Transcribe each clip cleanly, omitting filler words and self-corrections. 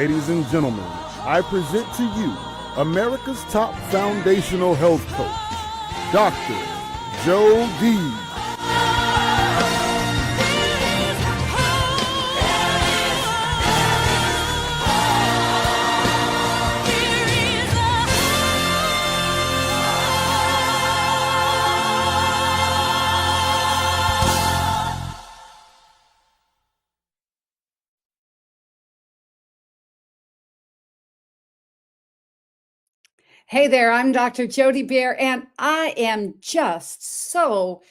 Ladies and gentlemen, I present to you America's top foundational health coach, Dr. Dody. Hey there, I'm Dr. Dody Bear, and I am just so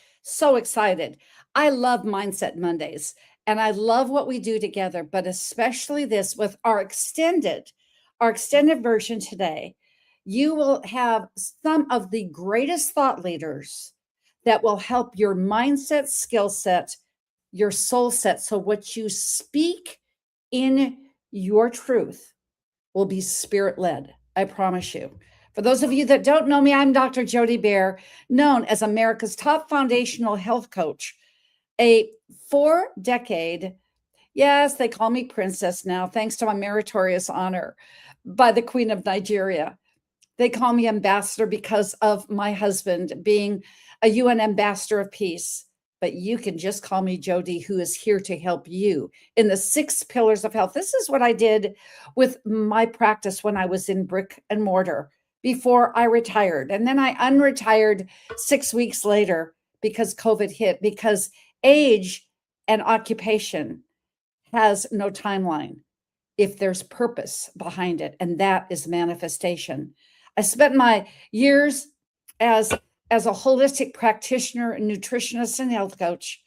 excited. I love Mindset Mondays, and I love what we do together, but especially this with our extended version today. You will have some of the greatest thought leaders that will help your mindset, skill set, your soul set. So what you speak in your truth will be spirit led. I promise you. For those of you that don't know me, I'm Dr. Dody Bear, known as America's top foundational health coach, a 4-decade, yes, they call me princess now, thanks to my meritorious honor by the Queen of Nigeria. They call me ambassador because of my husband being a UN ambassador of peace. But you can just call me Dody, who is here to help you in the 6 pillars of health. This is what I did with my practice when I was in brick and mortar before I retired. And then I unretired 6 weeks later because COVID hit, because age and occupation has no timeline if there's purpose behind it. And that is manifestation. I spent my years as a holistic practitioner and nutritionist and health coach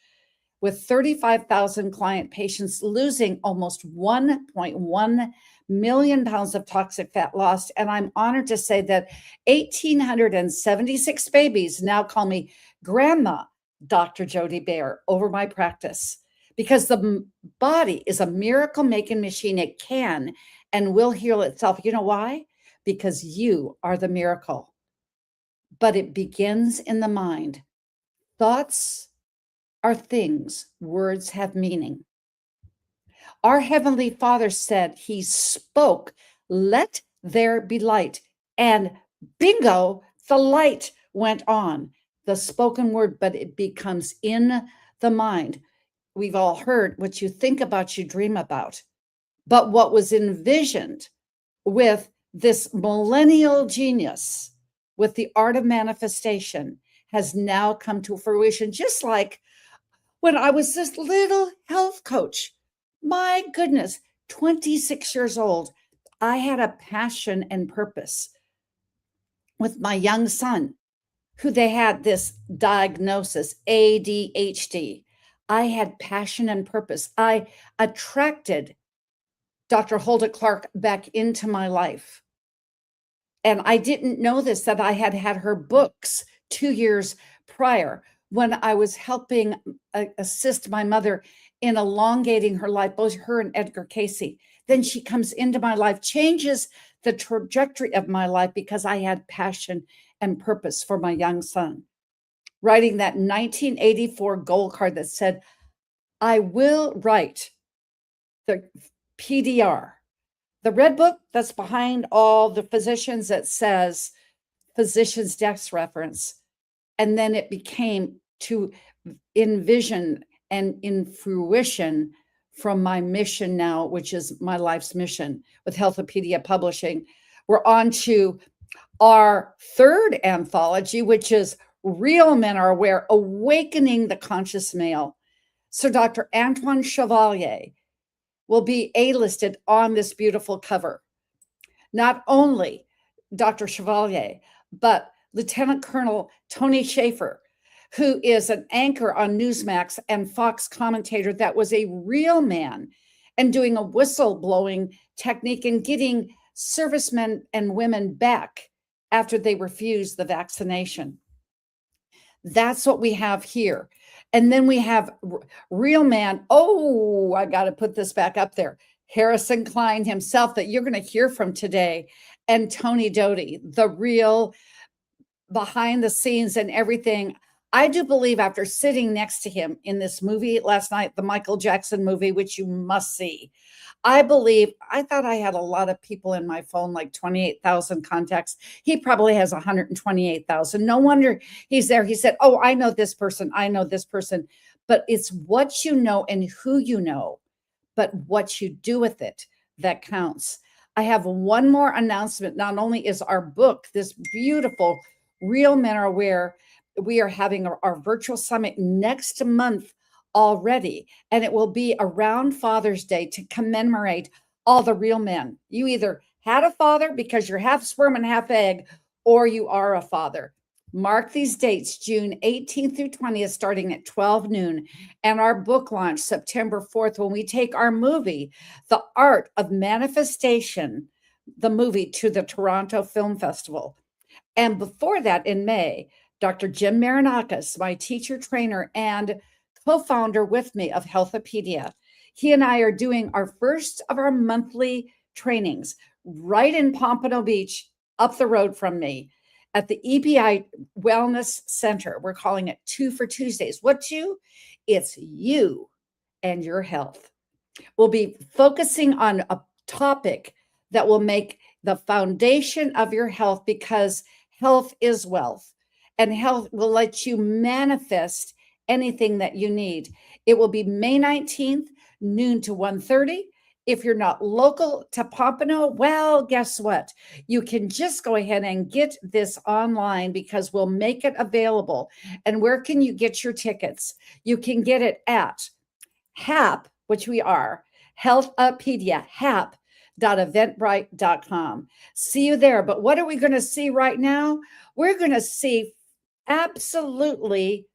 with 35,000 client patients, losing almost 1.1 million pounds of toxic fat lost. And I'm honored to say that 1,876 babies now call me Grandma Dr. Dody Bear over my practice, because the body is a miracle making machine. It can and will heal itself. You know why? Because you are the miracle. But it begins in the mind. Thoughts are things, words have meaning. Our Heavenly Father said, He spoke, let there be light. And bingo, the light went on. The spoken word, but it becomes in the mind. We've all heard what you think about, you dream about. But what was envisioned with this millennial genius, with the art of manifestation, has now come to fruition. Just like when I was this little health coach, my goodness, 26 years old, I had a passion and purpose with my young son, who they had this diagnosis, ADHD. I had passion and purpose. I attracted Dr. Hulda Clark back into my life. And I didn't know this, that I had her books 2 years prior when I was helping assist my mother in elongating her life, both her and Edgar Casey. Then she comes into my life, changes the trajectory of my life because I had passion and purpose for my young son. Writing that 1984 goal card that said, I will write the PDR, the red book that's behind all the physicians, that says physician's desk reference. And then it became to envision and in fruition from my mission now, which is my life's mission with Healthopedia Publishing. We're on to our 3rd anthology, which is Real Men Are Aware, Awakening the Conscious Male. So Dr. Antoine Chevalier will be A-listed on this beautiful cover. Not only Dr. Chevalier, but Lieutenant Colonel Tony Schaefer, who is an anchor on Newsmax and Fox commentator that was a real man and doing a whistleblowing technique and getting servicemen and women back after they refused the vaccination. That's what we have here. And then we have real man. Oh, I got to put this back up there. Harrison Klein himself, that you're going to hear from today, and Tony Dody, the real behind the scenes and everything. I do believe after sitting next to him in this movie last night, the Michael Jackson movie, which you must see, I believe, I thought I had a lot of people in my phone, like 28,000 contacts. He probably has 128,000. No wonder he's there. He said, oh, I know this person. I know this person. But it's what you know and who you know, but what you do with it that counts. I have one more announcement. Not only is our book, this beautiful Real Men Are Aware, we are having our virtual summit next month already, and it will be around Father's Day to commemorate all the real men. You either had a father because you're half sperm and half egg, or you are a father. Mark these dates, June 18th through 20th, starting at 12 noon, and our book launch September 4th, when we take our movie, The Art of Manifestation, the movie, to the Toronto Film Festival. And before that, in May, Dr. Jim Marinakis, my teacher, trainer, and co-founder with me of Healthopedia, he and I are doing our first of our monthly trainings right in Pompano Beach, up the road from me, at the EBI Wellness Center. We're calling it 2 for Tuesdays. What two? It's you and your health. We'll be focusing on a topic that will make the foundation of your health, because health is wealth, and health will let you manifest anything that you need. It will be May 19th, noon to 1:30. If you're not local to Pompano, well, guess what? You can just go ahead and get this online, because we'll make it available. And where can you get your tickets? You can get it at HAP, which we are, Healthopedia, hap.eventbrite.com. See you there. But what are we going to see right now? We're going to see absolutely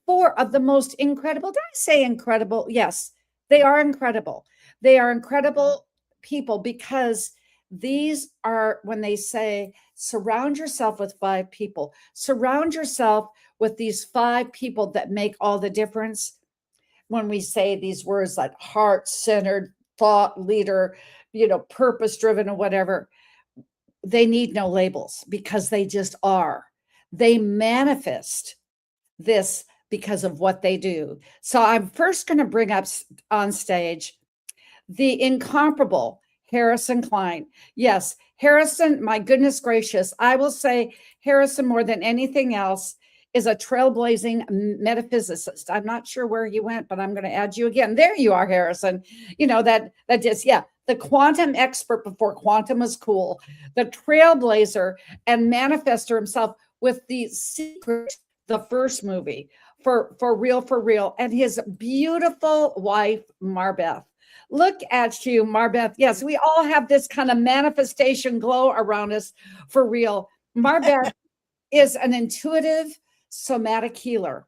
4 of the most incredible. Did I say incredible? Yes, they are incredible. They are incredible people, because these are, when they say surround yourself with 5 people, surround yourself with these 5 people that make all the difference. When we say these words like heart-centered, thought leader, purpose-driven, or whatever, they need no labels, because they just are. They manifest this because of what they do. So I'm first going to bring up on stage the incomparable Harrison Klein. Yes, Harrison, my goodness gracious, I will say Harrison, more than anything else, is a trailblazing metaphysicist. I'm not sure where he went, but I'm going to add you again. There you are, Harrison. That just, the quantum expert before quantum was cool, the trailblazer and manifester himself with The Secret, the first movie, for real, and his beautiful wife, Marbeth. Look at you, Marbeth. Yes, we all have this kind of manifestation glow around us, for real. Marbeth is an intuitive somatic healer.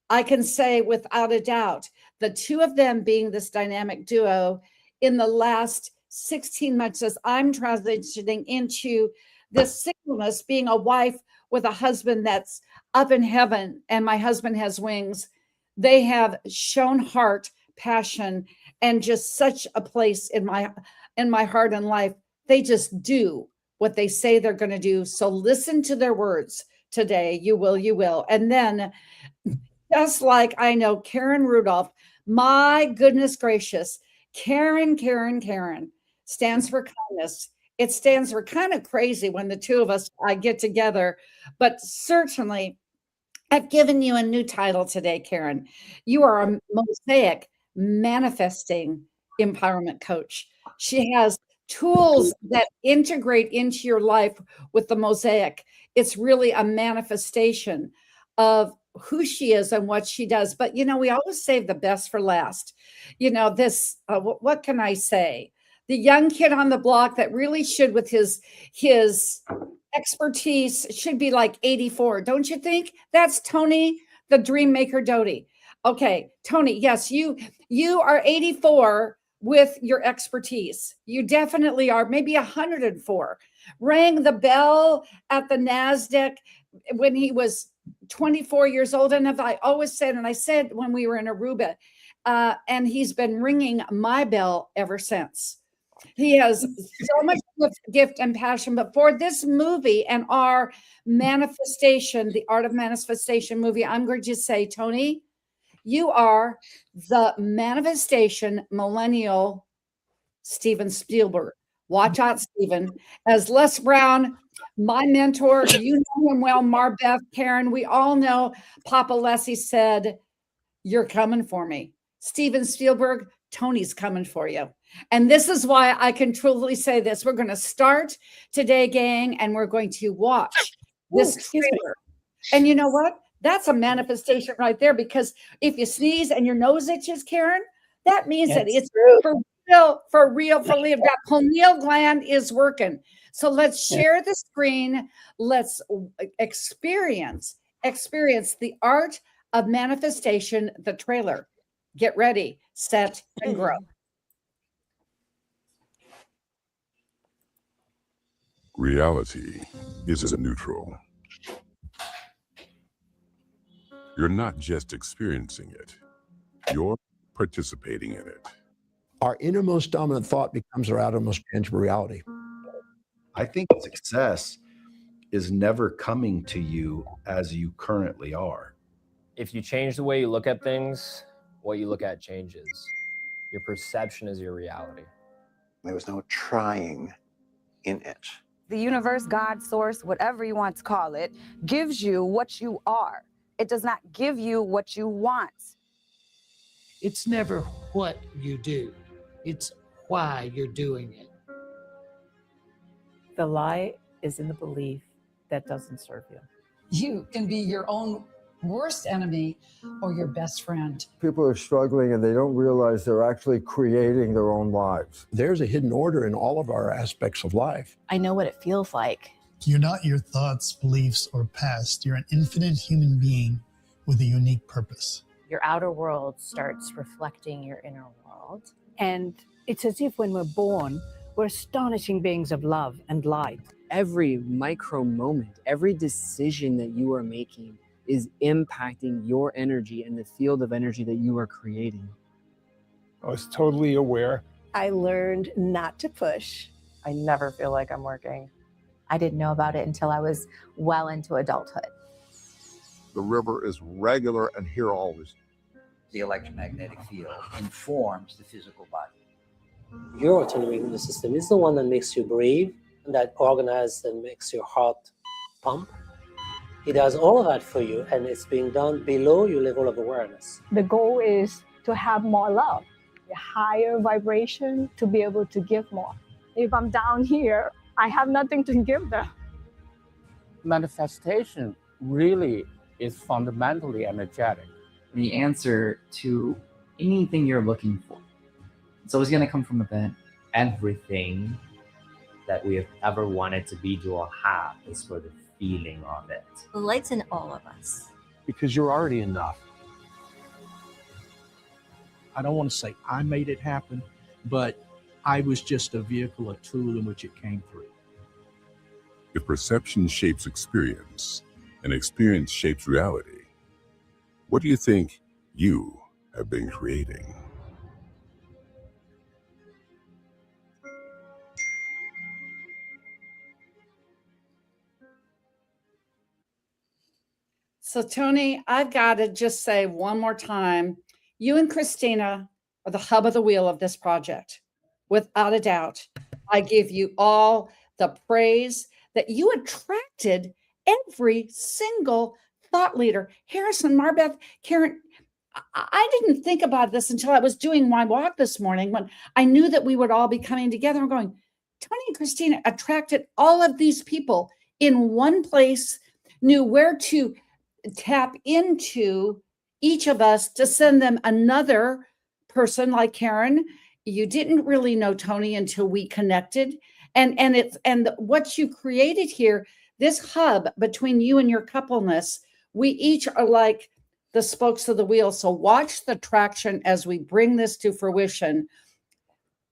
I can say without a doubt, the two of them being this dynamic duo in the last 16 months, as I'm transitioning into this singleness, being a wife with a husband that's up in heaven, and my husband has wings. They have shown heart, passion, and just such a place in my heart and life. They just do what they say they're going to do. So listen to their words today. You will. And then, just like I know Karen Rudolf, my goodness gracious, Karen stands for kindness. It stands for kind of crazy when the two of us get together, but certainly I've given you a new title today, Karen. You are a Mosaic Manifesting Empowerment Coach. She has tools that integrate into your life with the Mosaic. It's really a manifestation of who she is and what she does. But, we always save the best for last. What can I say? The young kid on the block that really should, with his expertise, should be like 84. Don't you think? That's Tony, the DreamMaker Dody. Okay, Tony, yes, you are 84 with your expertise. You definitely are, maybe 104. Rang the bell at the NASDAQ when he was 24 years old. And I always said, and I said when we were in Aruba, and he's been ringing my bell ever since. He has so much gift and passion. But for this movie and our manifestation, the Art of Manifestation movie, I'm going to say, Tony, you are the manifestation millennial Steven Spielberg. Watch out, Steven. As Les Brown, my mentor, you know him well, Marbeth, Karen, we all know Papa Leslie said, you're coming for me. Steven Spielberg, Tony's coming for you. And this is why I can truly say this. We're going to start today, gang, and we're going to watch this trailer. And you know what? That's a manifestation right there, because if you sneeze and your nose itches, Karen, that means that it's for real. That pineal gland is working. So let's share the screen. Let's experience the Art of Manifestation, the trailer. Get ready, set, and grow. Reality isn't neutral. You're not just experiencing it, you're participating in it. Our innermost dominant thought becomes our outermost tangible reality. I think success is never coming to you as you currently are. If you change the way you look at things, what you look at changes. Your perception is your reality. There was no trying in it. The universe, God, source, whatever you want to call it, gives you what you are. It does not give you what you want. It's never what you do. It's why you're doing it. The lie is in the belief that doesn't serve you. You can be your own worst enemy or your best friend. People are struggling and they don't realize they're actually creating their own lives. There's a hidden order in all of our aspects of life. I know what it feels like. You're not your thoughts, beliefs, or past. You're an infinite human being with a unique purpose. Your outer world starts reflecting your inner world. And it's as if when we're born, we're astonishing beings of love and light. Every micro moment, every decision that you are making is impacting your energy and the field of energy that you are creating. I was totally aware. I learned not to push. I never feel like I'm working. I didn't know about it until I was well into adulthood. The river is regular and here always. The electromagnetic field informs the physical body. Your autonomic nervous system is the one that makes you breathe, and that organizes and makes your heart pump. It does all of that for you, and it's being done below your level of awareness. The goal is to have more love, a higher vibration, to be able to give more. If I'm down here, I have nothing to give them. Manifestation really is fundamentally energetic. The answer to anything you're looking for. It's always going to come from within. Everything that we have ever wanted to be, do, or have is for the feeling of it. The light's in all of us. Because you're already enough. I don't want to say I made it happen, but I was just a vehicle, a tool in which it came through. If perception shapes experience, and experience shapes reality, what do you think you have been creating? So, Tony, I've got to just say one more time, you and Christina are the hub of the wheel of this project. Without a doubt, I give you all the praise that you attracted every single thought leader. Harrison, Marbeth, Karen, I didn't think about this until I was doing my walk this morning when I knew that we would all be coming together and going, Tony and Christina attracted all of these people in one place, knew where to tap into each of us to send them another person like Karen. You didn't really know Tony until we connected. And what you created here, this hub between you and your coupleness, we each are like the spokes of the wheel. So watch the traction as we bring this to fruition.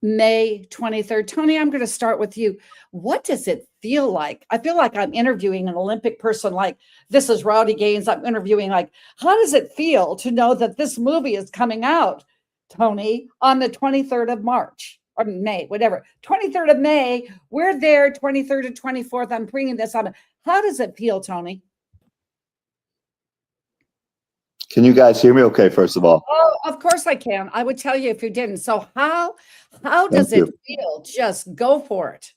May 23rd. Tony, I'm going to start with you. What does it feel like? I feel like I'm interviewing an Olympic person, like this is Rowdy Gaines. I'm interviewing, like, how does it feel to know that this movie is coming out, Tony, on the 23rd of March? or May, whatever, 23rd of May. We're there 23rd to 24th. I'm bringing this on. How does it feel, Tony? Can you guys hear me okay, first of all? Oh, of course I can. I would tell you if you didn't. So how does it feel? Just go for it.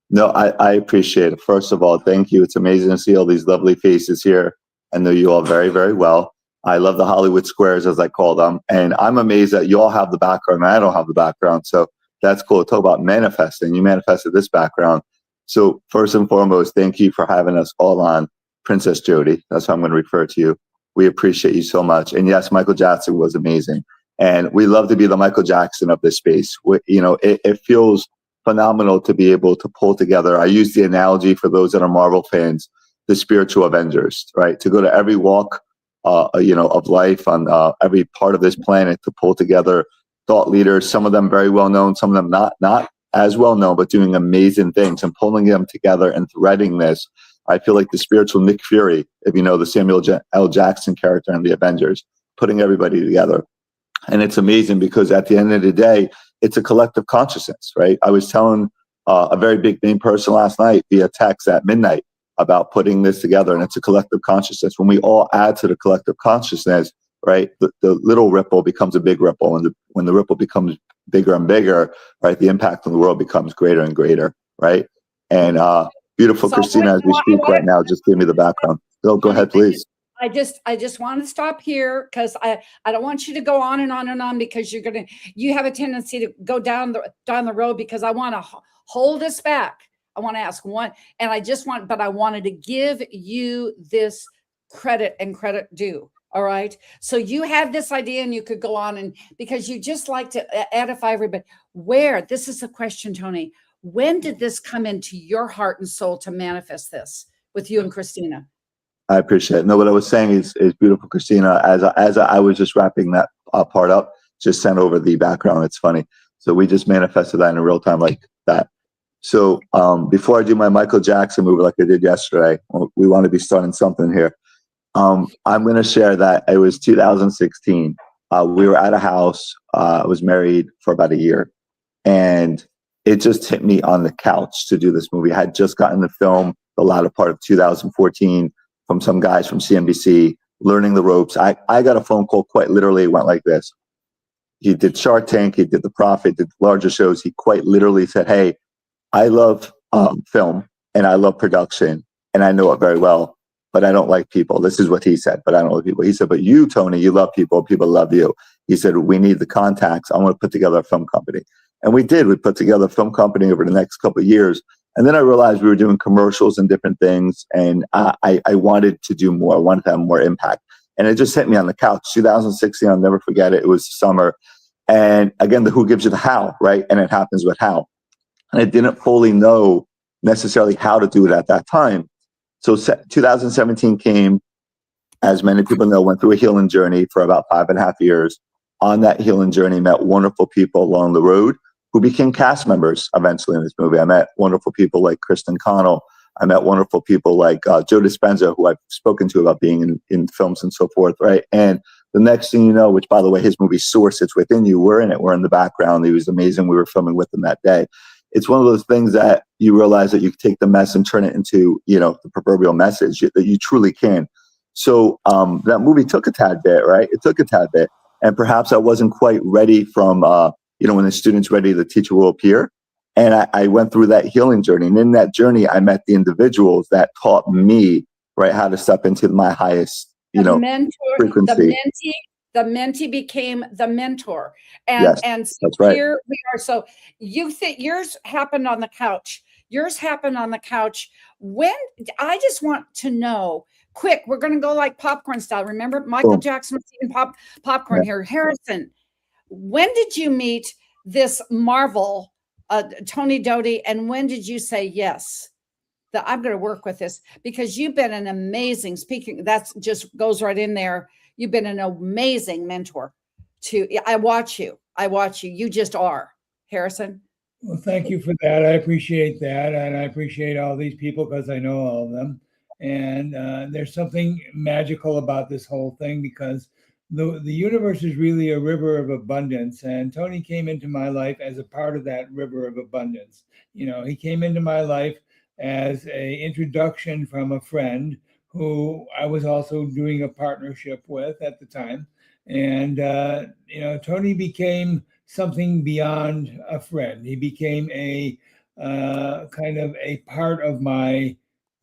No, I appreciate it. First of all, thank you. It's amazing to see all these lovely faces here. I know you all very, very well. I love the Hollywood squares, as I call them. And I'm amazed that you all have the background and I don't have the background. So that's cool. Talk about manifesting. You manifested this background. So first and foremost, thank you for having us all on. Princess Jody, that's how I'm going to refer to you. We appreciate you so much. And yes, Michael Jackson was amazing. And we love to be the Michael Jackson of this space. It feels phenomenal to be able to pull together. I use the analogy for those that are Marvel fans, the spiritual Avengers, right? To go to every walk, of life on every part of this planet to pull together thought leaders, some of them very well known, some of them not as well known, but doing amazing things and pulling them together and threading this. I feel like the spiritual Nick Fury, if you know the Samuel L. Jackson character in the Avengers, putting everybody together. And it's amazing because at the end of the day, it's a collective consciousness, right? I was telling a very big name person last night via text at midnight about putting this together, and it's a collective consciousness. When we all add to the collective consciousness, right, the little ripple becomes a big ripple, and when the ripple becomes bigger and bigger, right, the impact on the world becomes greater and greater, right? And beautiful so Christina, as we speak right now, just give me the backgrown. Go ahead, please. I just want to stop here because I don't want you to go on and on and on because you have a tendency to go down the road because I want to hold us back. I want to ask one, and I wanted to give you this credit and credit due. All right. So you had this idea and you could go on and because you just like to edify everybody. This is a question, Tony. When did this come into your heart and soul to manifest this with you and Christina? I appreciate it. No, what I was saying is beautiful, Christina. As I was just wrapping that part up, just sent over the background. It's funny. So we just manifested that in real time like that. So before I do my Michael Jackson movie like I did yesterday, we want to be starting something here. I'm going to share that it was 2016. We were at a house. I was married for about a year. And it just hit me on the couch to do this movie. I had just gotten the film the latter part of 2014 from some guys from CNBC, learning the ropes. I got a phone call, quite literally, it went like this. He did Shark Tank, he did The Prophet, did larger shows. He quite literally said, hey, I love film and I love production and I know it very well, but I don't like people. This is what he said, but I don't like people. He said, but you, Tony, you love people. People love you. He said, we need the contacts. I want to put together a film company. And we did. We put together a film company over the next couple of years. And then I realized we were doing commercials and different things. And I wanted to do more. I wanted to have more impact. And it just hit me on the couch. 2016, I'll never forget it. It was summer. And again, the who gives you the how, right? And it happens with how. And I didn't fully know necessarily how to do it at that time. So 2017 came, as many people know, went through a healing journey for about 5.5 years. On that healing journey, met wonderful people along the road who became cast members eventually in this movie. I met wonderful people like Kristen Connell. I met wonderful people like Joe Dispenza, who I've spoken to about being in films and so forth, right? And the next thing you know, which by the way, his movie Source, It's Within You, we're in it. We're in the background. He was amazing. We were filming with him that day. It's one of those things that you realize that you can take the mess and turn it into, the proverbial message that you truly can. So that movie took a tad bit, right? It took a tad bit. And perhaps I wasn't quite ready from, when the student's ready, the teacher will appear. And I went through that healing journey. And in that journey, I met the individuals that taught me, right, how to step into my highest, frequency. The mentee became the mentor. And, yes, and so that's right. Here we are. So you think yours happened on the couch. Yours happened on the couch. I just want to know, quick, we're going to go like popcorn style. Remember, Michael Jackson was eating popcorn here. Harrison, when did you meet this Marvel, Tony Dody, and when did you say yes? That I'm going to work with this because you've been an amazing speaking. That just goes right in there. You've been an amazing mentor. I watch you. You just are, Harrison. Well, thank you for that. I appreciate that, and I appreciate all these people because I know all of them. And there's something magical about this whole thing because the universe is really a river of abundance, and Tony came into my life as a part of that river of abundance. You know, he came into my life as a introduction from a friend who I was also doing a partnership with at the time. And, you know, Tony became something beyond a friend. He became a kind of a part of my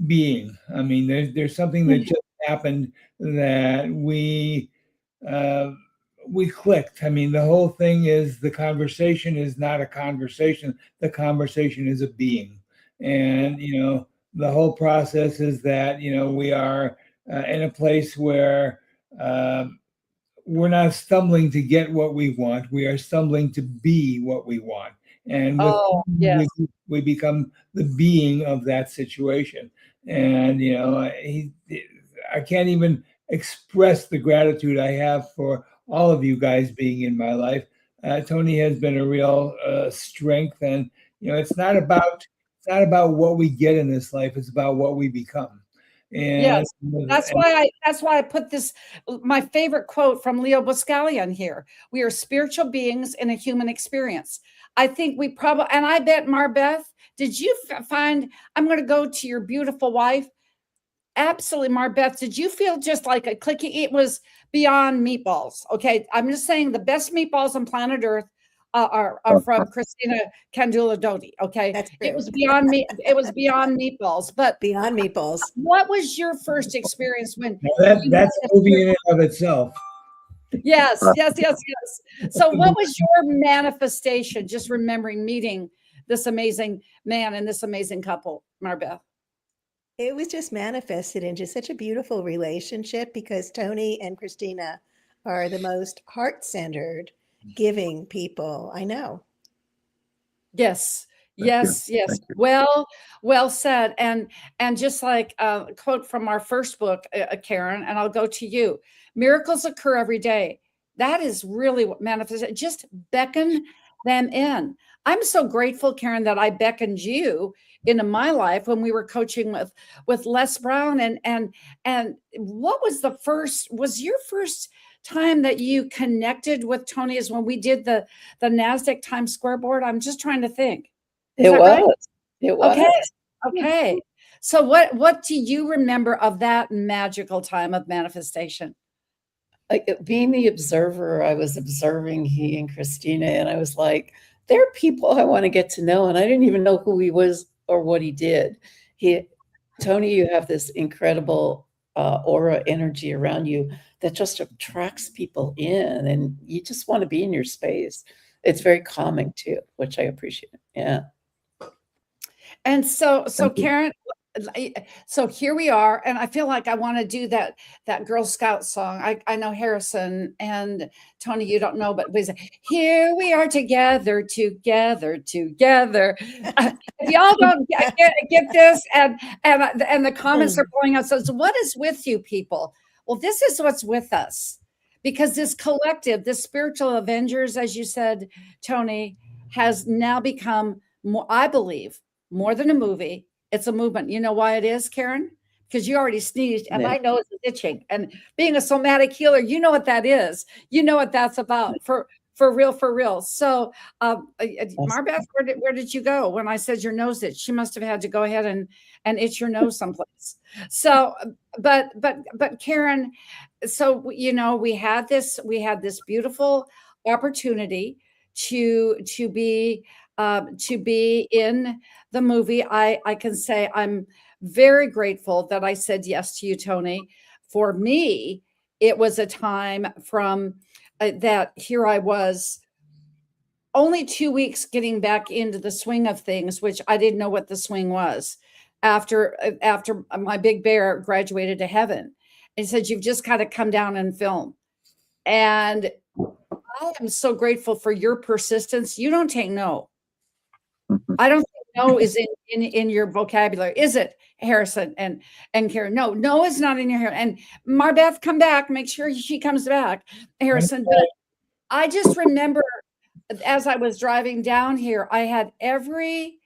being. I mean, there's something that just happened that we clicked. I mean, the whole thing is the conversation is not a conversation. The conversation is a being. And, you know, the whole process is that, you know, we are in a place where we're not stumbling to get what we want. We are stumbling to be what we want. And with yes. we become the being of that situation. And, you know, I can't even express the gratitude I have for all of you guys being in my life. Tony has been a real strength, and you know, it's not about what we get in this life; it's about what we become. And yes, that's why I put this, my favorite quote from Leo Buscaglia here. We are spiritual beings in a human experience. I think we probably, and I bet Marbeth, did you find? I'm going to go to your beautiful wife. Absolutely, Marbeth. Did you feel just like a clicking? It was beyond meatballs. Okay, I'm just saying the best meatballs on planet Earth are from Christina Candula Dody. Okay, it was beyond me. It was beyond meatballs. But beyond meatballs. What was your first experience when? That's a movie in and of itself. Yes. So, what was your manifestation? Just remembering meeting this amazing man and this amazing couple, Marbeth. It was just manifested into such a beautiful relationship because Tony and Christina are the most heart-centered, giving people I know. Yes. Well said. And just like a quote from our first book, Karen, and I'll go to you. Miracles occur every day. That is really what manifests. Just beckon them in. I'm so grateful, Karen, that I beckoned you into my life when we were coaching with Les Brown. And what was your first time that you connected with Tony is when we did the NASDAQ Times Square board? I'm just trying to think. It was. Okay. So what do you remember of that magical time of manifestation? Being the observer, I was observing he and Christina, and I was like, there are people I want to get to know, and I didn't even know who he was or what he did. Tony, you have this incredible aura energy around you that just attracts people in, and you just want to be in your space. It's very calming too, which I appreciate. Yeah. And so Karen, so here we are, and I feel like I want to do that Girl Scout song. I know Harrison and Tony, you don't know, but we say, here we are together. If y'all don't get this, and the comments are pouring out. So what is with you people? Well, this is what's with us, because this collective, this spiritual Avengers, as you said, Tony, has now become more, I believe, more than a movie. It's a movement. You know why it is, Karen? Because you already sneezed, and my nose is itching. And being a somatic healer, you know what that is. You know what that's about. For real. So, Marbeth, where did you go when I said your nose itched? She must have had to go ahead and itch your nose someplace. So, but Karen, so you know, we had this beautiful opportunity to be in the movie. I can say I'm very grateful that I said yes to you, Tony. For me, it was a time from that here I was only 2 weeks getting back into the swing of things, which I didn't know what the swing was after my big bear graduated to heaven. And he said, you've just got to come down and film. And I am so grateful for your persistence. You don't take no. I don't think no is in your vocabulary, is it, Harrison and Karen? No is not in your hair. And Marbeth, come back. Make sure she comes back, Harrison. But I just remember as I was driving down here, I had every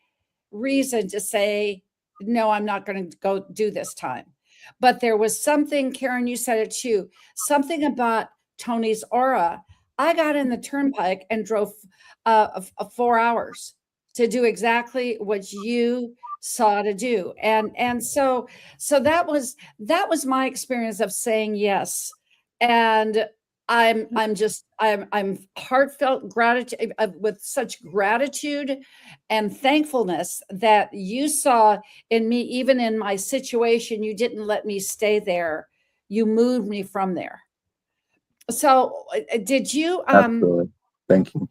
reason to say, no, I'm not going to go do this time. But there was something, Karen, you said it too, something about Tony's aura, I got in the turnpike and drove 4 hours to do exactly what you saw to do. And so that was my experience of saying yes. And I'm heartfelt gratitude, with such gratitude and thankfulness that you saw in me, even in my situation. You didn't let me stay there. You moved me from there. So did you, Absolutely. Thank you.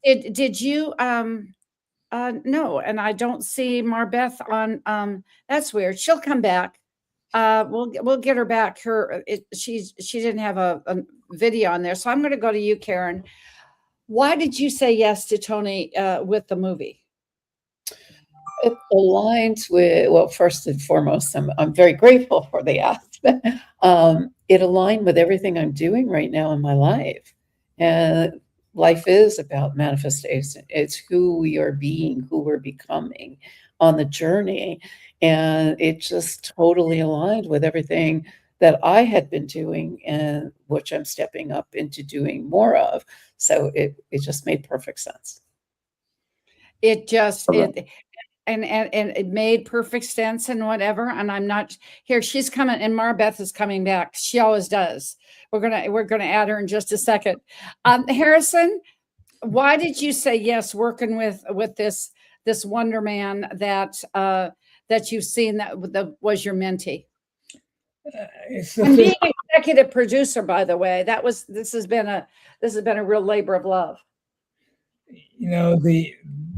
did you, no, and I don't see Marbeth on, that's weird. She'll come back. We'll get her back. She didn't have a video on there. So I'm going to go to you, Karen. Why did you say yes to Tony with the movie? It aligns with, well, first and foremost, I'm very grateful for the ask. It aligned with everything I'm doing right now in my life. And life is about manifestation. It's who we are being, who we're becoming on the journey. And it just totally aligned with everything that I had been doing, and which I'm stepping up into doing more of. So it just made perfect sense. It just, and it made perfect sense and whatever. And I'm not here. She's coming, and Marbeth is coming back. She always does. We're gonna add her in just a second. Harrison, why did you say yes working with this wonder man that you've seen that was your mentee? And being executive producer, by the way, this has been a real labor of love. You know, the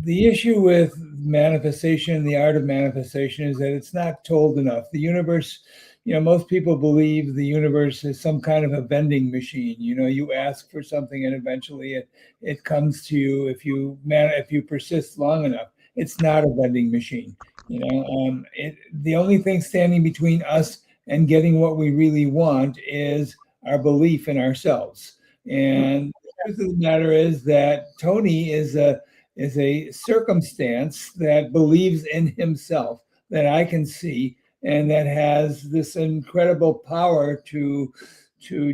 issue with manifestation, the art of manifestation, is that it's not told enough. The universe, you know, most people believe the universe is some kind of a vending machine. You know, you ask for something and eventually it comes to you if you persist long enough. It's not a vending machine. You know, the only thing standing between us and getting what we really want is our belief in ourselves. And the truth of the matter is that Tony is a circumstance that believes in himself, that I can see, and that has this incredible power to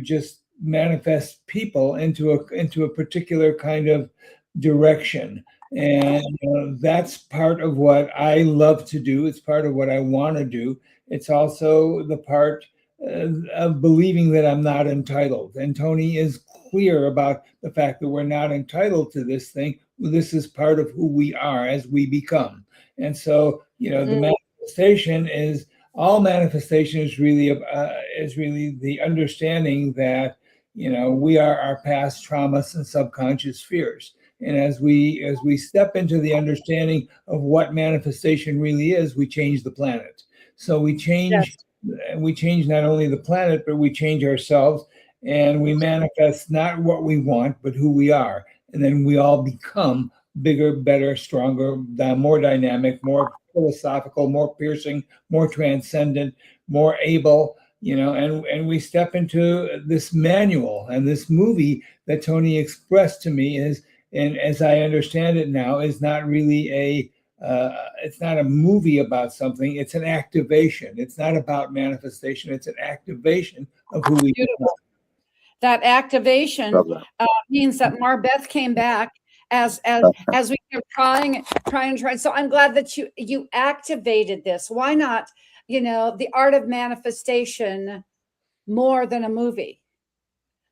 just manifest people into a particular kind of direction. And that's part of what I love to do. It's part of what I want to do. It's also the part of believing that I'm not entitled. And Tony is clear about the fact that we're not entitled to this thing. This is part of who we are as we become. And so, you know, the manifestation is, all manifestation is really the understanding that, you know, we are our past traumas and subconscious fears. And as we step into the understanding of what manifestation really is, we change the planet. So we change not only the planet, but we change ourselves, and we manifest not what we want, but who we are. And then we all become bigger, better, stronger, more dynamic, more philosophical, more piercing, more transcendent, more able, you know, and we step into this manual, and this movie that Tony expressed to me is, and as I understand it now, is not really it's not a movie about something. It's an activation. It's not about manifestation. It's an activation of who we are. That activation means that Marbeth came back as we kept trying. So I'm glad that you activated this. Why not, you know, the art of manifestation more than a movie?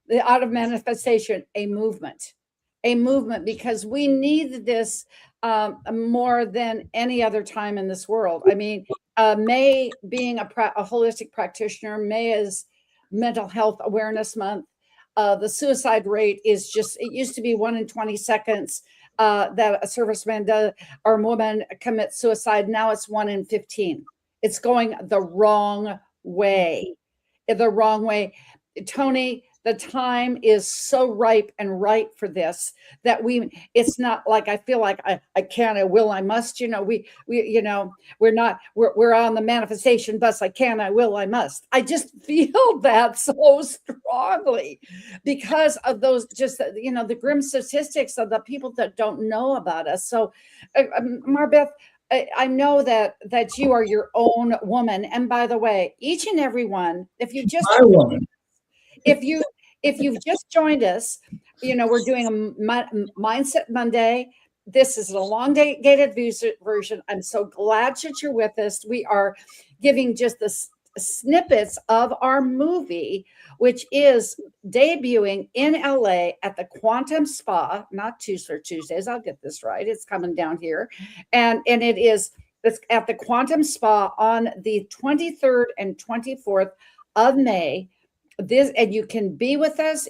The art of manifestation, a movement, because we need this more than any other time in this world. I mean, May being a holistic practitioner, May is Mental Health Awareness Month. The suicide rate is just, it used to be 1 in 20 seconds that a serviceman does or a woman commits suicide. Now it's 1 in 15. It's going the wrong way. Tony, the time is so ripe and right for this that it's not like I feel like I can, I will, I must, you know, we we're on the manifestation bus. I can, I will, I must. I just feel that so strongly because of those, just, you know, the grim statistics of the people that don't know about us. So Marbeth, I know that you are your own woman. And by the way, each and every one, if you just, if you've just joined us, we're doing a Mindset Monday. This is an elongated version. I'm so glad that you're with us. We are giving just the snippets of our movie, which is debuting in LA at the Quantum Spa, not Tuesdays. I'll get this right. It's coming down here. And it's at the Quantum Spa on the 23rd and 24th of May. And you can be with us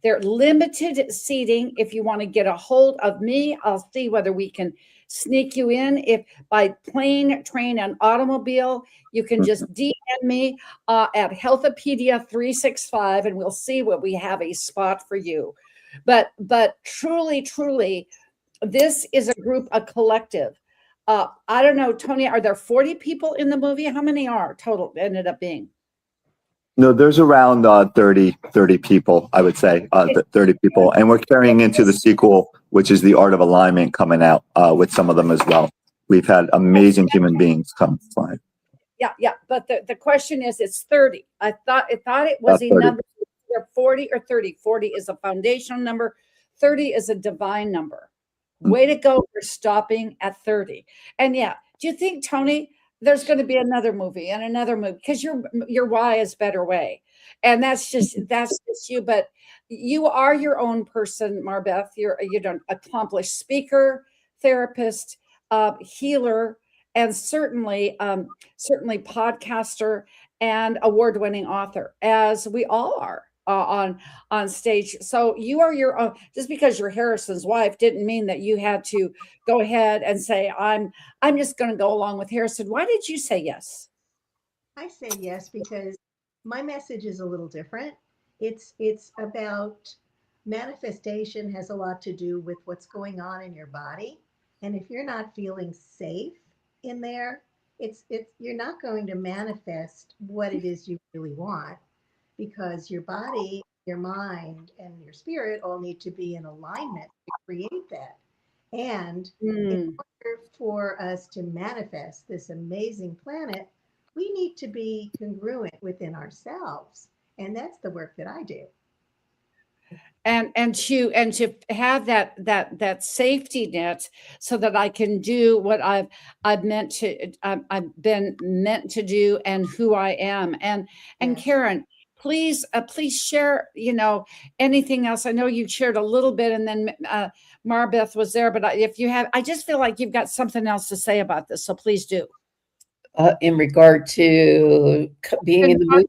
they're limited seating. If you want to get a hold of me, I'll see whether we can sneak you in. If by plane, train, and automobile, you can just DM me at Healthopedia365, and we'll see what we have a spot for you. But truly, this is a group, a collective. I don't know, Tony, are there 40 people in the movie? How many are total ended up being? No, there's around 30 people, I would say, 30 people. And we're carrying into the sequel, which is The Art of Alignment, coming out with some of them as well. We've had amazing human beings come fly. Yeah. But the question is, it's 30. I thought it was a number. Either 40 or 30. 40 is a foundational number. 30 is a divine number. Way to go for stopping at 30. And yeah, do you think, Tony, there's going to be another movie and another movie? Because your why is better way. And that's just you. But you are your own person, Marbeth. You're an accomplished speaker, therapist, healer, and certainly podcaster and award-winning author, as we all are on stage. So you are your own. Just because you're Harrison's wife didn't mean that you had to go ahead and say, I'm just going to go along with Harrison. Why did you say yes? I say yes because my message is a little different. It's about manifestation, has a lot to do with what's going on in your body. And if you're not feeling safe in there, you're not going to manifest what it is you really want, because your body, your mind, and your spirit all need to be in alignment to create that. And in order for us to manifest this amazing planet, we need to be congruent within ourselves. And that's the work that I do. And to have that safety net, so that I can do what I've been meant to do, and who I am. And Karen, please share anything else. I know you shared a little bit, and then Marbeth was there, but if you have, I just feel like you've got something else to say about this, so please do. In regard to being in the movie?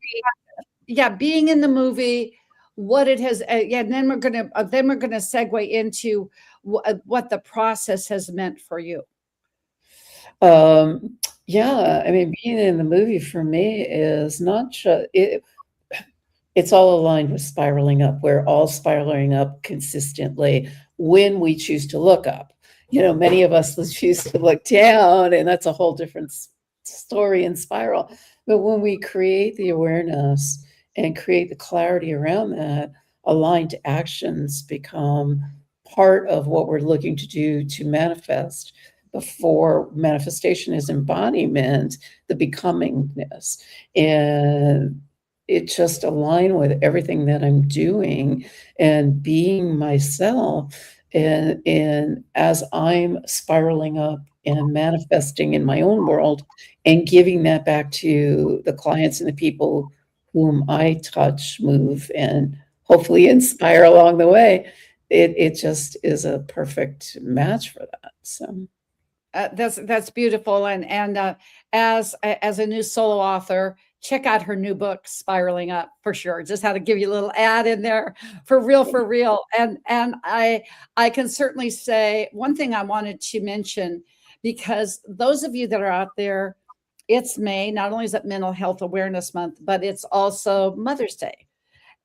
Yeah, being in the movie, what it has, and then we're gonna segue into what the process has meant for you. Yeah, I mean, being in the movie for me is not just it's all aligned with spiraling up. We're all spiraling up consistently when we choose to look up. Many of us choose to look down, and that's a whole different story and spiral. But when we create the awareness and create the clarity around that, aligned actions become part of what we're looking to do to manifest. Before manifestation is embodiment, the becomingness. And it just align with everything that I'm doing and being myself. And as I'm spiraling up and manifesting in my own world and giving that back to the clients and the people whom I touch, move, and hopefully inspire along the way, it just is a perfect match for that. So that's beautiful. And as a new solo author, check out her new book, Spiraling Up, for sure. Just had to give you a little ad in there, for real. And I can certainly say one thing I wanted to mention, because those of you that are out there, it's May. Not only is it Mental Health Awareness Month, but it's also Mother's Day.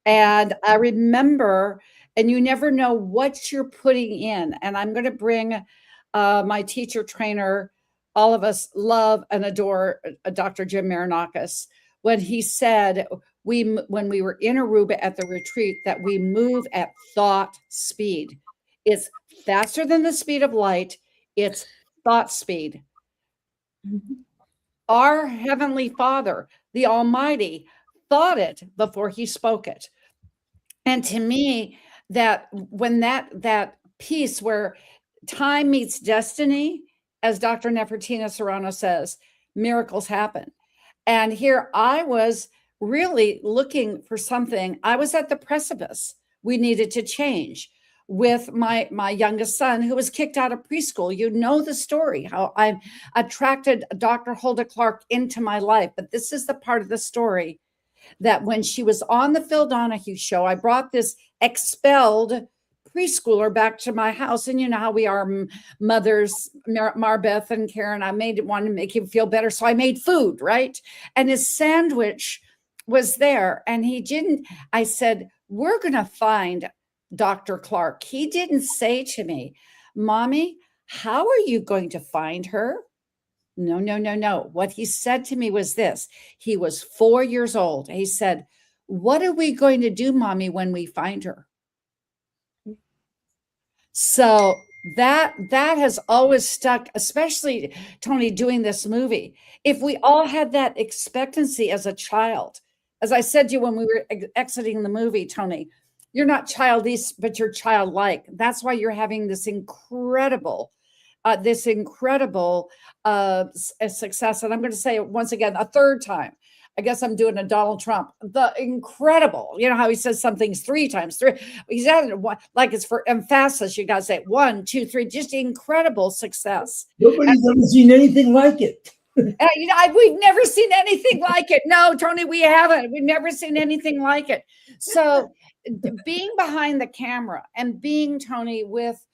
And I remember, and you never know what you're putting in. And I'm going to bring my teacher trainer, all of us love and adore Dr. Jim Marinakis, when he said, when we were in Aruba at the retreat, that we move at thought speed. It's faster than the speed of light. It's thought speed. Our Heavenly Father, the Almighty, thought it before he spoke it. And to me, that when that piece where time meets destiny, as Dr. Nefertina Serrano says, miracles happen. And here I was really looking for something. I was at the precipice. We needed to change with my youngest son, who was kicked out of preschool. You know the story, how I attracted Dr. Hulda Clark into my life. But this is the part of the story that when she was on the Phil Donahue show, I brought this expelled preschooler back to my house. And you know how we are mothers, Marbeth and Karen, I wanted to make him feel better. So I made food, right? And his sandwich was there. And I said, we're going to find Dr. Clark. He didn't say to me, Mommy, how are you going to find her? No. What he said to me was this. He was 4 years old. He said, what are we going to do, Mommy, when we find her? So that has always stuck, especially, Tony, doing this movie. If we all had that expectancy as a child, as I said to you when we were exiting the movie, Tony, you're not childish, but you're childlike. That's why you're having this incredible success. And I'm going to say it once again, a third time. I guess I'm doing a Donald Trump. The incredible, you know how he says some things 3 times 3. He's added one, like it's for emphasis. You got to say it 1, 2, 3. Just incredible success. Nobody's ever seen anything like it. We've never seen anything like it. No, Tony, we haven't. We've never seen anything like it. So being behind the camera and being, Tony, with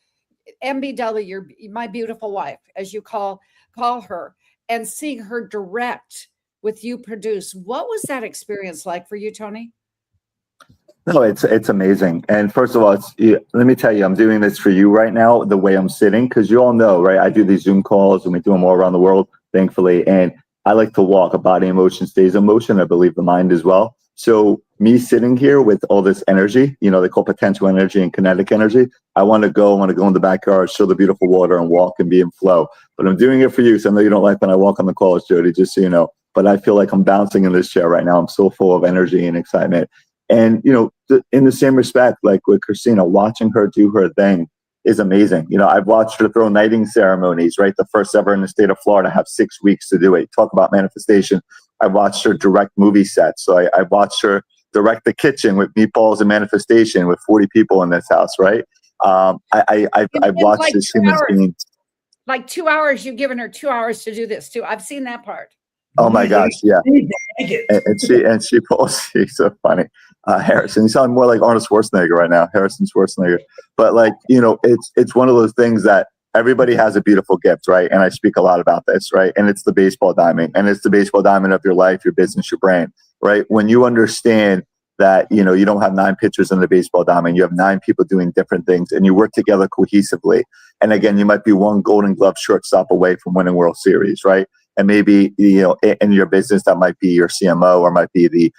MBW, my beautiful wife, as you call her, and seeing her direct with you produce. What was that experience like for you, Tony? No, it's amazing. And first of all, let me tell you, I'm doing this for you right now, the way I'm sitting, because you all know, right? I do these Zoom calls and we do them all around the world, thankfully. And I like to walk. A body in motion stays in motion. I believe the mind as well. So me sitting here with all this energy, you know, they call potential energy and kinetic energy. I want to go in the backyard, show the beautiful water and walk and be in flow. But I'm doing it for you. So I know you don't like when I walk on the calls, Jody, just so you know. But I feel like I'm bouncing in this chair right now. I'm so full of energy and excitement. And, you know, in the same respect, like with Christina, watching her do her thing is amazing. You know, I've watched her throw knighting ceremonies, right? The first ever in the state of Florida, have 6 weeks to do it. Talk about manifestation. I watched her direct movie sets. So I watched her direct the kitchen with meatballs and manifestation with 40 people in this house, right? I've watched like this human being. Like 2 hours, you've given her 2 hours to do this too. I've seen that part. Oh my gosh, yeah. And she pulls, she's so funny. Harrison, you sound more like Arnold Schwarzenegger right now, Harrison Schwarzenegger. But like, you know, it's one of those things that everybody has a beautiful gift, right? And I speak a lot about this, right? And it's the baseball diamond. And it's the baseball diamond of your life, your business, your brain, right? When you understand that, you know, you don't have 9 pitchers in the baseball diamond, you have 9 people doing different things and you work together cohesively. And again, you might be one Golden Glove shortstop away from winning World Series, right? And maybe, you know, in your business, that might be your CMO or might be the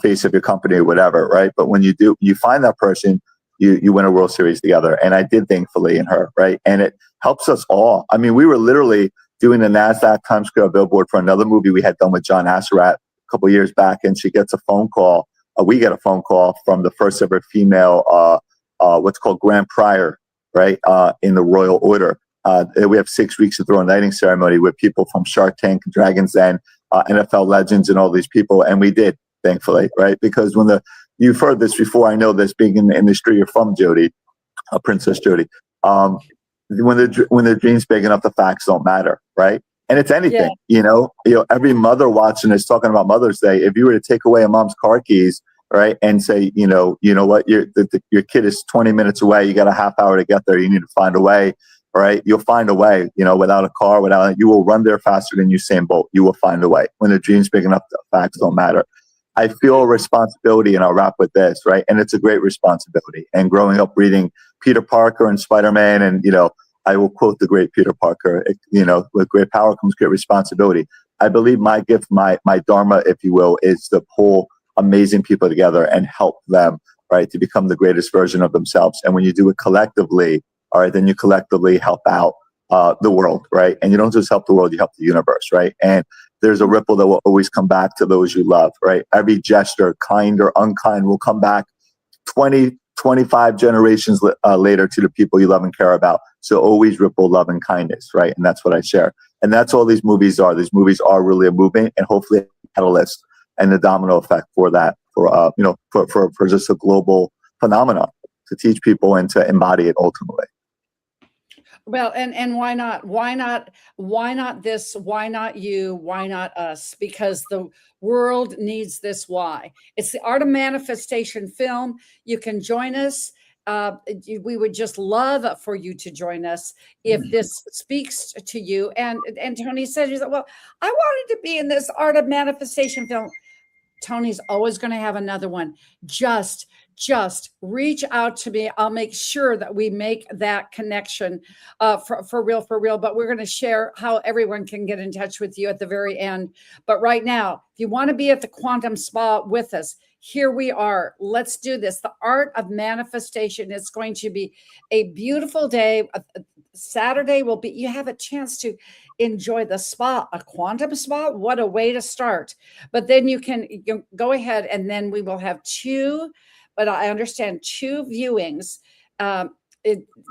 face of your company or whatever, right? But when you find that person, you win a World Series together. And I did, thankfully, in her, right? And it helps us all. I mean, we were literally doing the NASDAQ Times Square billboard for another movie we had done with John Asserat a couple of years back. And she gets a phone call. We get a phone call from the first ever female, what's called Grand Prior, right? In the Royal Order. We have 6 weeks to throw a knighting ceremony with people from Shark Tank, Dragon's Den, NFL legends, and all these people. And we did, thankfully, right? Because you've heard this before, I know this, being in the industry, you're from Jody, Princess Jody. When the dream's big enough, the facts don't matter, right? And it's anything, you know, every mother watching is talking about Mother's Day. If you were to take away a mom's car keys, right, and say, you know what, your kid is 20 minutes away, you got a half hour to get there, you need to find a way. Right, you'll find a way. You know, without a car, you will run there faster than Usain Bolt. You will find a way. When the dream's big enough, the facts don't matter. I feel a responsibility, and I'll wrap with this, right? And it's a great responsibility. And growing up reading Peter Parker and Spider-Man, and you know, I will quote the great Peter Parker. You know, with great power comes great responsibility. I believe my gift, my dharma, if you will, is to pull amazing people together and help them, right, to become the greatest version of themselves. And when you do it collectively, all right, then you collectively help out the world, right? And you don't just help the world, you help the universe, right? And there's a ripple that will always come back to those you love, right? Every gesture, kind or unkind, will come back 20, 25 generations later to the people you love and care about. So always ripple love and kindness, right? And that's what I share. And that's all these movies are. These movies are really a movement, and hopefully a catalyst and the domino effect for that, for for just a global phenomenon to teach people and to embody it ultimately. Well, and why not? Why not this? Why not you? Why not us? Because the world needs this. Why? It's the Art of Manifestation film. You can join us. We would just love for you to join us if this speaks to you. And Tony said, well, I wanted to be in this Art of Manifestation film. Tony's always going to have another one. Just reach out to me. I'll make sure that we make that connection for real. But we're going to share how everyone can get in touch with you at the very end. But right now, if you want to be at the Quantum Spa with us, here we are. Let's do this. The Art of Manifestation. It's going to be a beautiful day. Saturday will be, you have a chance to enjoy the spa, a quantum spa. What a way to start. But then you can go ahead, and then we will have two viewings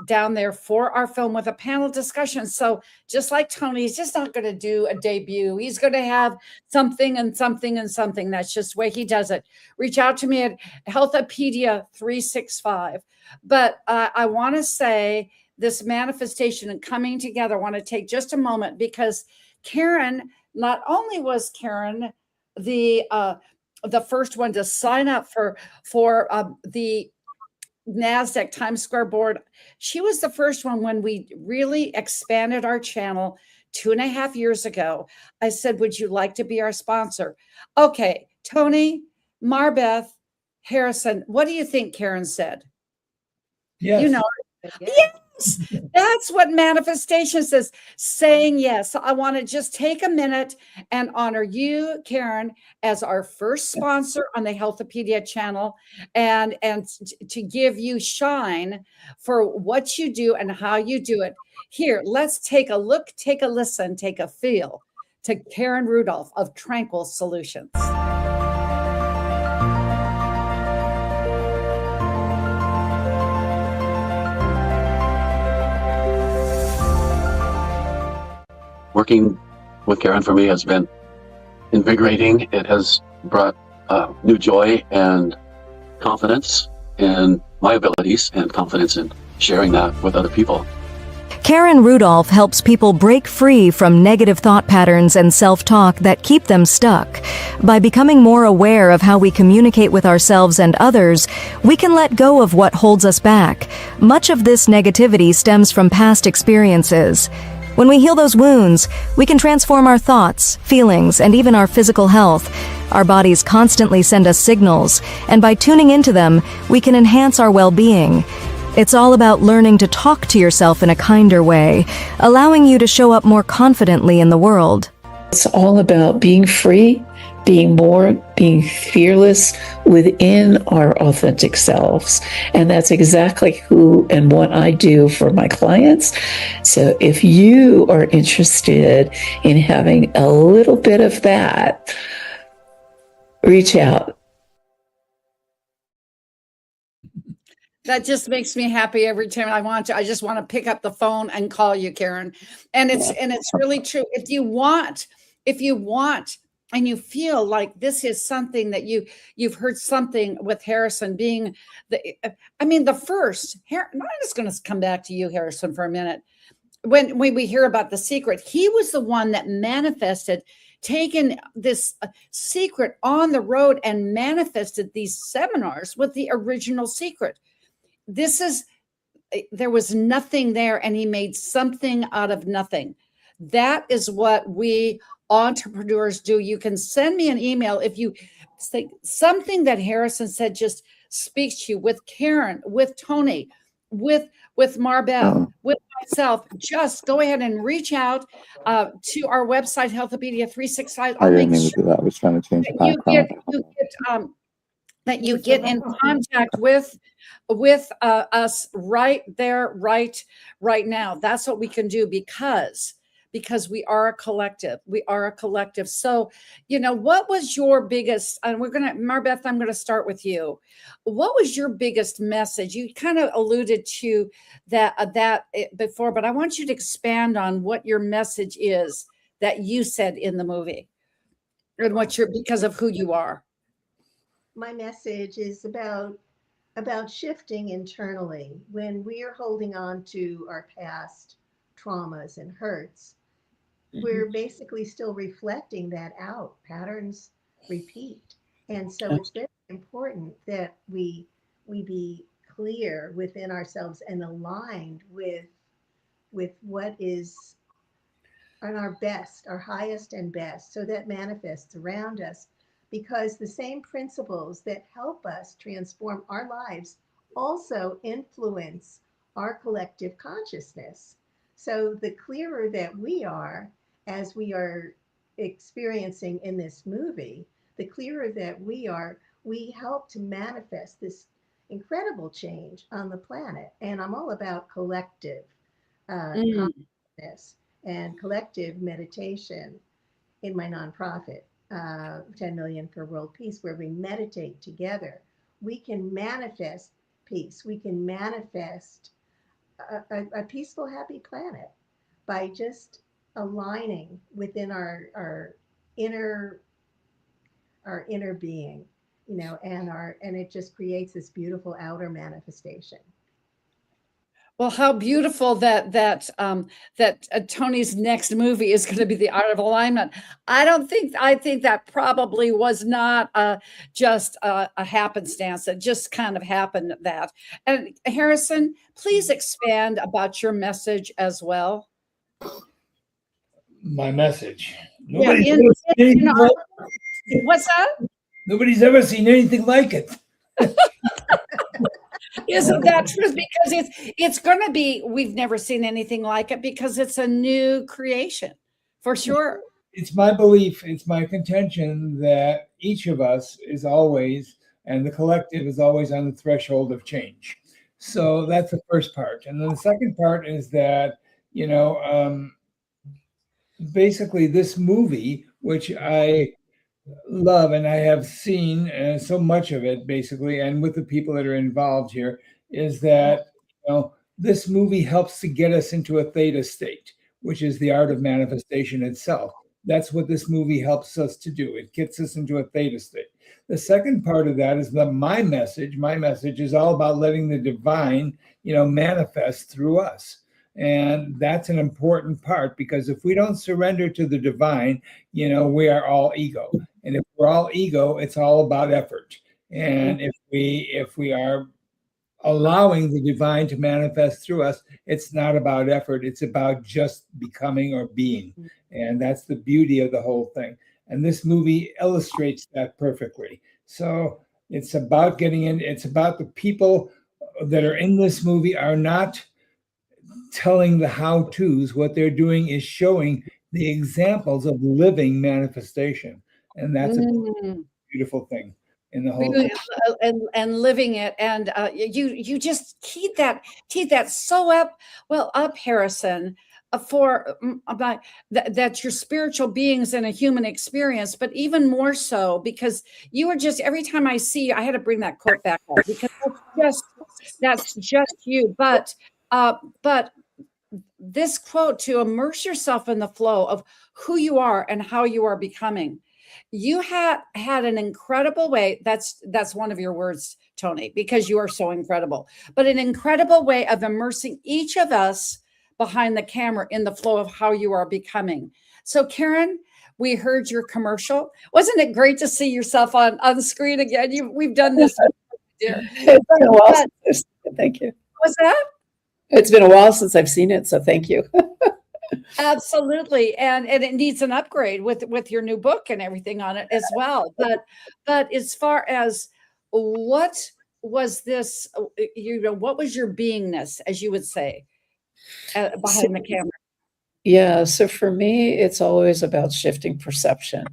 down there for our film with a panel discussion. So just like Tony, he's just not going to do a debut. He's going to have something and something and something. That's just the way he does it. Reach out to me at Healthopedia 365. But I want to say this manifestation and coming together, I want to take just a moment, because Karen, not only was Karen the first one to sign up for the NASDAQ Times Square board, she was the first one when we really expanded our channel 2.5 years ago. I said, would you like to be our sponsor? Okay, Tony, Marbeth, Harrison, what do you think Karen said? Yes. You know, yes. That's what manifestation says, saying yes. So I want to just take a minute and honor you, Karen, as our first sponsor on the Healthopedia channel, and to give you shine for what you do and how you do it. Here, let's take a look, take a listen, take a feel to Karen Rudolf of Tranquil Solutions. Working with Karen for me has been invigorating. It has brought new joy and confidence in my abilities and confidence in sharing that with other people. Karen Rudolf helps people break free from negative thought patterns and self-talk that keep them stuck. By becoming more aware of how we communicate with ourselves and others, we can let go of what holds us back. Much of this negativity stems from past experiences. When we heal those wounds, we can transform our thoughts, feelings, and even our physical health. Our bodies constantly send us signals, and by tuning into them, we can enhance our well-being. It's all about learning to talk to yourself in a kinder way, allowing you to show up more confidently in the world. It's all about being free, being fearless within our authentic selves. And that's exactly who and what I do for my clients. So if you are interested in having a little bit of that, reach out. That just makes me happy every time I just want to pick up the phone and call you, Karen. And it's really true. If you want, and you feel like this is something that you've heard something with Harrison being the first. I'm just going to come back to you, Harrison, for a minute. When we hear about the secret, he was the one that manifested, taken this secret on the road and manifested these seminars with the original secret. There was nothing there, and he made something out of nothing. That is what we entrepreneurs do. You can send me an email if you think something that Harrison said just speaks to you, with Karen, with Tony, with Marbeth, with myself. Just go ahead and reach out to our website, Healthopedia 365. I didn't mean to do that. I was trying to change the background. That you get in contact with us right there, right now. That's what we can do, because because we are a collective. We are a collective. So, what was your biggest, and Marbeth, I'm going to start with you. What was your biggest message? You kind of alluded to that before, but I want you to expand on what your message is that you said in the movie and because of who you are. My message is about shifting internally. When we are holding on to our past traumas and hurts, we're basically still reflecting that out. Patterns repeat. And so it's very important that we be clear within ourselves and aligned with what is on our best, our highest and best, so that manifests around us, because the same principles that help us transform our lives also influence our collective consciousness. So the clearer that we are, as we are experiencing in this movie, the clearer that we are, we help to manifest this incredible change on the planet. And I'm all about collective consciousness and collective meditation in my nonprofit, 10 Million for World Peace, where we meditate together. We can manifest peace. We can manifest a peaceful, happy planet by just aligning within our inner being, and it just creates this beautiful outer manifestation. Well, how beautiful that Tony's next movie is going to be The Art of Alignment. I think that probably was not just a happenstance. It just kind of happened that. And Harrison, please expand about your message as well. My message. What's that? Nobody's ever seen anything like it. Isn't that true? Because it's going to be, we've never seen anything like it, because it's a new creation, for sure. It's my belief, it's my contention that each of us is always, and the collective is always on the threshold of change. So that's the first part. And then the second part is that, basically this movie, which I love and I have seen so much of it, basically, and with the people that are involved here, is that this movie helps to get us into a theta state, which is the art of manifestation itself. That's what this movie helps us to do. It gets us into a theta state. The second part of that is that my message is all about letting the divine, manifest through us. And that's an important part, because if we don't surrender to the divine, we are all ego. And if we're all ego, it's all about effort. And if we are allowing the divine to manifest through us, it's not about effort. It's about just becoming or being. And that's the beauty of the whole thing. And this movie illustrates that perfectly. So it's about getting in. It's about the people that are in this movie are not telling the how-tos. What they're doing is showing the examples of living manifestation. And that's a beautiful thing in the whole and living it. And you just teed that so up, Harrison, for about that your spiritual beings in a human experience, but even more so because you were just, every time I see you, I had to bring that quote back up, because that's just you. But this quote, to immerse yourself in the flow of who you are and how you are becoming. You had an incredible way. That's one of your words, Tony, because you are so incredible, but an incredible way of immersing each of us behind the camera in the flow of how you are becoming. So Karen, we heard your commercial. Wasn't it great to see yourself on screen again? We've done this. It's been a while. Thank you. What's that? It's been a while since I've seen it, so thank you. Absolutely. And it needs an upgrade with your new book and everything on it as well. But as far as what was this, what was your beingness, as you would say, behind the camera? Yeah. So for me, it's always about shifting perception.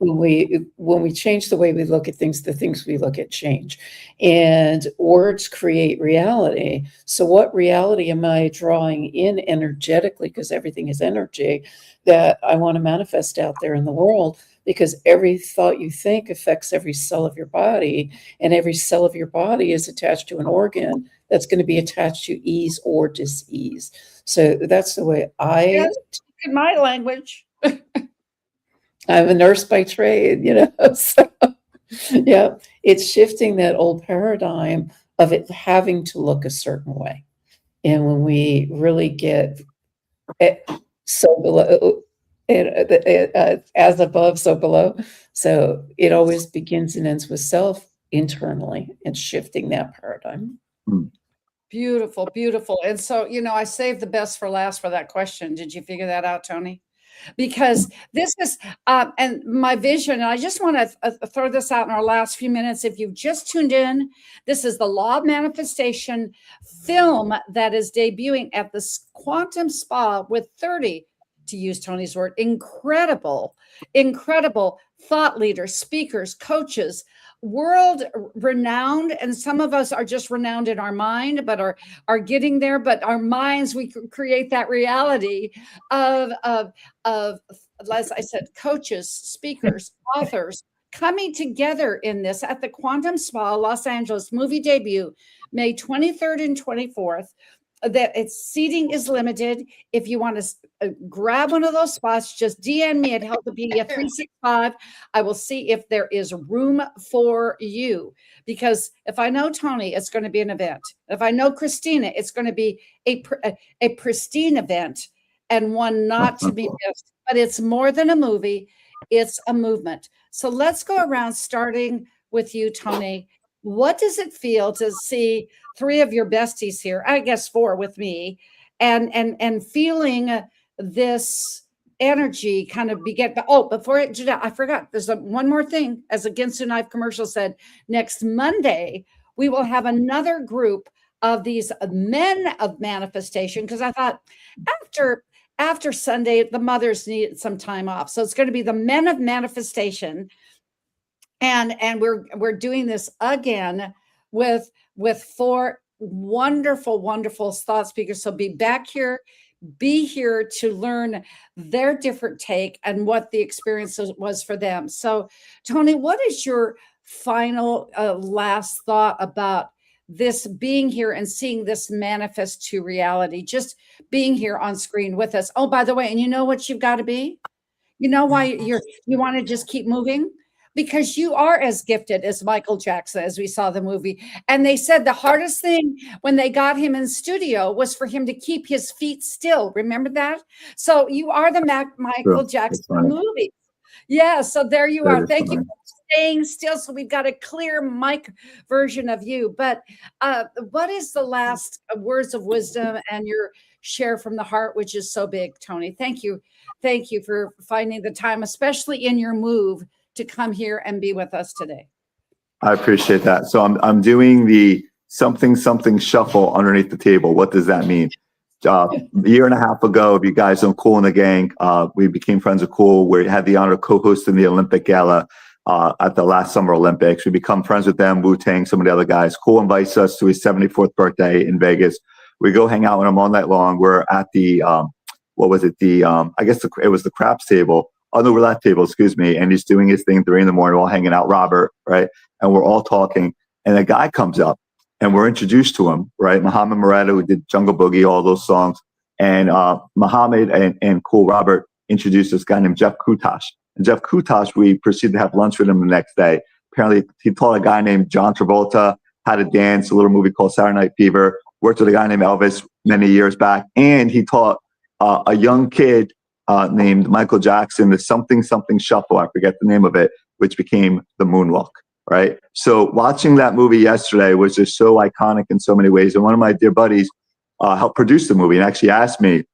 when we change the way we look at things, the things we look at change. And words create reality. So what reality am I drawing in energetically, because everything is energy, that I want to manifest out there in the world? Because every thought you think affects every cell of your body, and every cell of your body is attached to an organ that's going to be attached to ease or dis-ease. So that's the way Yes, in my language. I'm a nurse by trade, so yeah, it's shifting that old paradigm of it having to look a certain way. And when we really get so below, as above, so below. So it always begins and ends with self internally, and shifting that paradigm. Beautiful, beautiful. And so, I saved the best for last for that question. Did you figure that out, Tony? Because this is, and my vision, and I just want to throw this out in our last few minutes. If you've just tuned in, this is the Law of Manifestation film that is debuting at the Quantum Spa with 30, to use Tony's word, incredible thought leaders, speakers, coaches, world renowned, and some of us are just renowned in our mind, but are getting there. But our minds, we create that reality of as I said, coaches, speakers, authors coming together in this at the Quantum Spa, Los Angeles, movie debut, May 23rd and 24th. That its seating is limited. If you want to grab one of those spots, just DM me at Healthopedia 365. I will see if there is room for you. Because if I know Tony, it's going to be an event. If I know Christina, it's going to be a pristine event, and one not to be missed. But it's more than a movie; it's a movement. So let's go around, starting with you, Tony. What does it feel to see 3 of your besties here? I guess 4 with me, and feeling this energy kind of begin. Oh, before I forgot. There's one more thing. As a Ginsu Knife commercial said, next Monday we will have another group of these men of manifestation, because I thought after Sunday the mothers need some time off, so it's going to be the men of manifestation. And we're doing this again with 4 wonderful thought speakers. So be here to learn their different take and what the experience was for them. So Tony, what is your final last thought about this being here and seeing this manifest to reality, just being here on screen with us? Oh, by the way, and you know what you've got to be? You know why you want to just keep moving? Because you are as gifted as Michael Jackson, as we saw the movie. And they said the hardest thing when they got him in studio was for him to keep his feet still. Remember that? So you are the Michael Jackson movie. Yeah, so there you are. Thank you for staying still. So we've got a clear mic version of you. But what is the last words of wisdom and your share from the heart, which is so big, Tony? Thank you. Thank you for finding the time, especially in your move, to come here and be with us today. I appreciate that. So I'm doing the something shuffle underneath the table. What does that mean? A year and a half ago, if you guys know Cool and the Gang, we became friends with Cool. We had the honor of co-hosting the Olympic Gala at the last Summer Olympics. We become friends with them, Wu-Tang, some of the other guys. Cool invites us to his 74th birthday in Vegas. We go hang out with him all night long. We're at the, I guess it was the craps table. Oh, no, we're at that table, excuse me. And he's doing his thing 3 a.m. We're all hanging out, Robert, right? And we're all talking. And a guy comes up and we're introduced to him, right? Muhammad Moretta, who did Jungle Boogie, all those songs. And Muhammad and Cool Robert introduced this guy named Jeff Kutash. And Jeff Kutash, we proceeded to have lunch with him the next day. Apparently, he taught a guy named John Travolta how to dance, a little movie called Saturday Night Fever. Worked with a guy named Elvis many years back. And he taught a young kid named Michael Jackson the something shuffle. I forget the name of it, which became the moonwalk, right? So watching that movie yesterday was just so iconic in so many ways. And one of my dear buddies helped produce the movie and actually asked me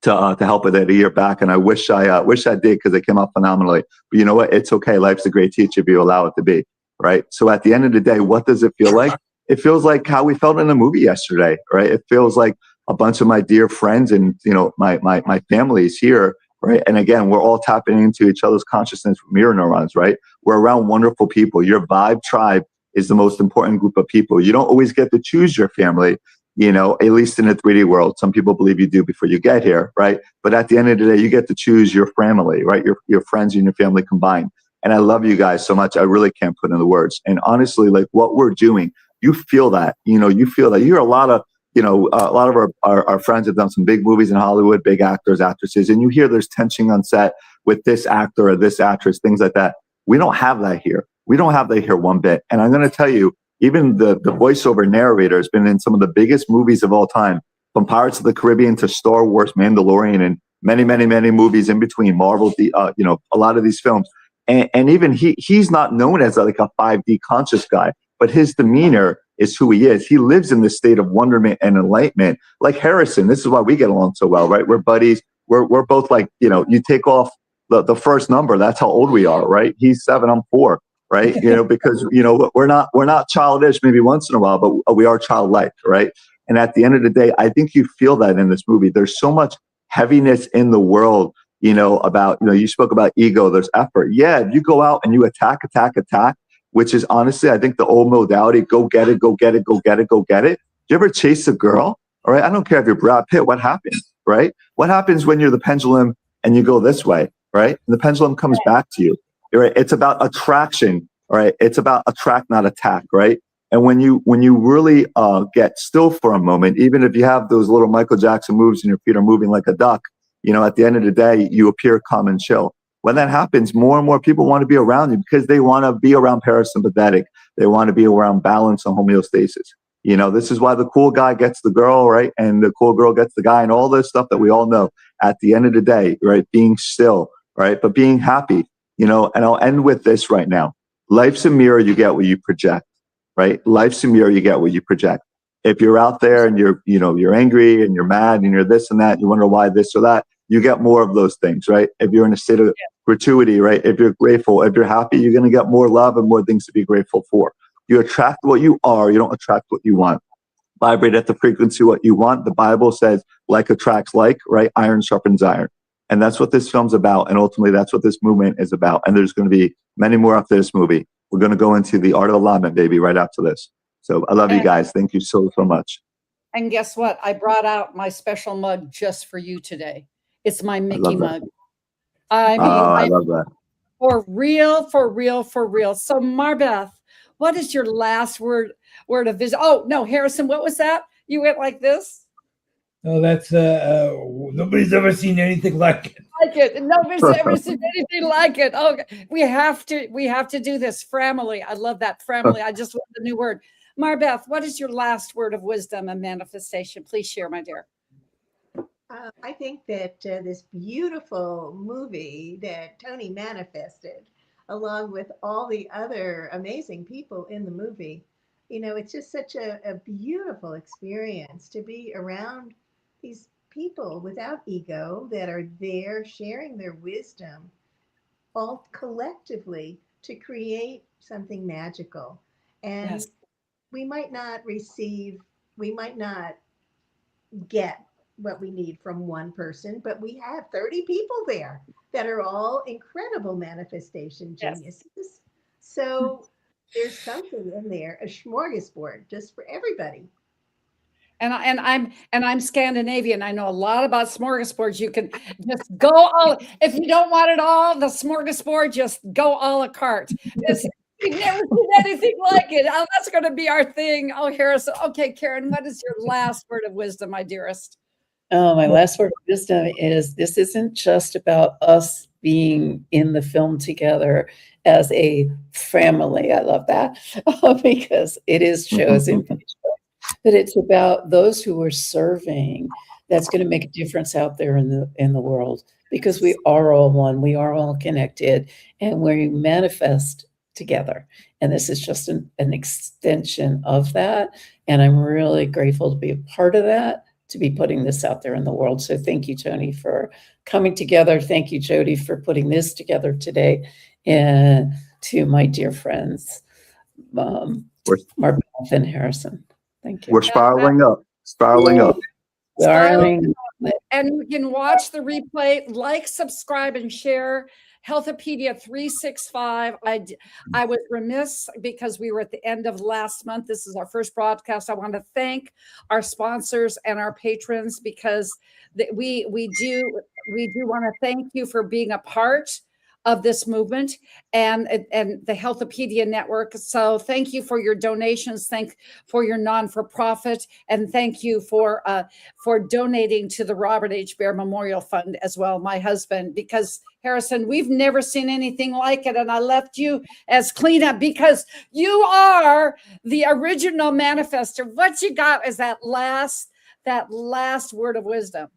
to help with it a year back. And I wish I did, because it came out phenomenally. But you know what? It's okay. Life's a great teacher if you allow it to be, right? So at the end of the day, what does it feel like? It feels like how we felt in the movie yesterday, right? It feels like a bunch of my dear friends and, my family is here, right? And again, we're all tapping into each other's consciousness mirror neurons, right? We're around wonderful people. Your vibe tribe is the most important group of people. You don't always get to choose your family, you know, at least in the 3D world. Some people believe you do before you get here, right? But at the end of the day, you get to choose your family, right? Your friends and your family combined. And I love you guys so much. I really can't put in the words. And honestly, like what we're doing, you feel that, you know, you feel that. You hear a lot of, you know, a lot of our friends have done some big movies in Hollywood, big actors, actresses, and you hear there's tension on set with this actor or this actress, things like that. We don't have that here. We don't have that here one bit. And I'm going to tell you, even the voiceover narrator has been in some of the biggest movies of all time, from Pirates of the Caribbean to Star Wars, Mandalorian, and many, many, many movies in between, Marvel, you know, a lot of these films. And even he's not known as like a 5D conscious guy, but his demeanor is who he is. He lives in this state of wonderment and enlightenment. Like Harrison, this is why we get along so well, right? We're buddies. We're both like, you know, you take off the first number, that's how old we are, right? He's 7, I'm 4, right? You know, because, you know, we're not childish maybe once in a while, but we are childlike, right? And at the end of the day, I think you feel that in this movie. There's so much heaviness in the world, you know, about, you know, you spoke about ego, there's effort. Yeah, if you go out and you attack, which is honestly, I think the old modality, go get it, go get it, go get it, go get it. Do you ever chase a girl? All right, I don't care if you're Brad Pitt, what happens, right? What happens when you're the pendulum and you go this way, right? And the pendulum comes back to you, right? It's about attraction, all right? It's about attract, not attack, right? And when you really get still for a moment, even if you have those little Michael Jackson moves and your feet are moving like a duck, you know, at the end of the day, you appear calm and chill. When that happens, more and more people want to be around you because they want to be around parasympathetic. They want to be around balance and homeostasis. You know, this is why the cool guy gets the girl, right? And the cool girl gets the guy, and all this stuff that we all know. At the end of the day, right? Being still, right? But being happy, you know, and I'll end with this right now. Life's a mirror, you get what you project, right? Life's a mirror, you get what you project. If you're out there and you're angry and you're mad and you're this and that, you wonder why this or that, you get more of those things, right? If you're in a state of gratuity, right? If you're grateful, if you're happy, you're going to get more love and more things to be grateful for. You attract what you are. You don't attract what you want. Vibrate at the frequency what you want. The Bible says like attracts like, right? Iron sharpens iron. And that's what this film's about. And ultimately, that's what this movement is about. And there's going to be many more after this movie. We're going to go into the art of alignment, baby, right after this. So I love you guys. Thank you so, so much. And guess what? I brought out my special mug just for you today. It's my Mickey mug. I mean, I love that. For real, for real, for real. So Marbeth, what is your last word of vision? Oh, no, Harrison, what was that? You went like this? No, that's nobody's ever seen anything like it. Nobody's ever seen anything like it. Okay, we have to do this. Family. I love that. Family. I just want the new word. Marbeth, what is your last word of wisdom and manifestation? Please share, my dear. I think that this beautiful movie that Tony manifested, along with all the other amazing people in the movie, you know, it's just such a beautiful experience to be around these people without ego that are there sharing their wisdom, all collectively to create something magical. And yes. we might not get what we need from one person, but we have 30 people there that are all incredible manifestation geniuses. Yes. So there's something in there, a smorgasbord just for everybody. And I'm Scandinavian. I know a lot about smorgasbords. You can just go all, if you don't want it all, the smorgasbord, just go a la carte. You've never seen anything like it. Oh, that's going to be our thing. Oh, Harrison. Okay, Karen, what is your last word of wisdom, my dearest? My last word of wisdom is this isn't just about us being in the film together as a family. I love that because it is chosen, but it's about those who are serving. That's going to make a difference out there in the world, because we are all one. We are all connected, and we manifest together. And this is just an extension of that. And I'm really grateful to be a part of that, to be putting this out there in the world. So thank you, Tony, for coming together. Thank you, Jody, for putting this together today. And to my dear friends, Marbeth and Harrison. Thank you. We're spiraling up. Spiraling up. Spiraling. And you can watch the replay, like, subscribe, and share. Healthopedia 365. I was remiss because we were at the end of last month. This is our first broadcast. I want to thank our sponsors and our patrons because we do want to thank you for being a part of this movement and the Healthopedia Network. So thank you for your donations. Thank for your non-for-profit, and thank you for donating to the Robert H. Baer Memorial Fund as well, my husband, because Harrison, we've never seen anything like it. And I left you as cleanup because you are the original manifester. What you got is that last word of wisdom.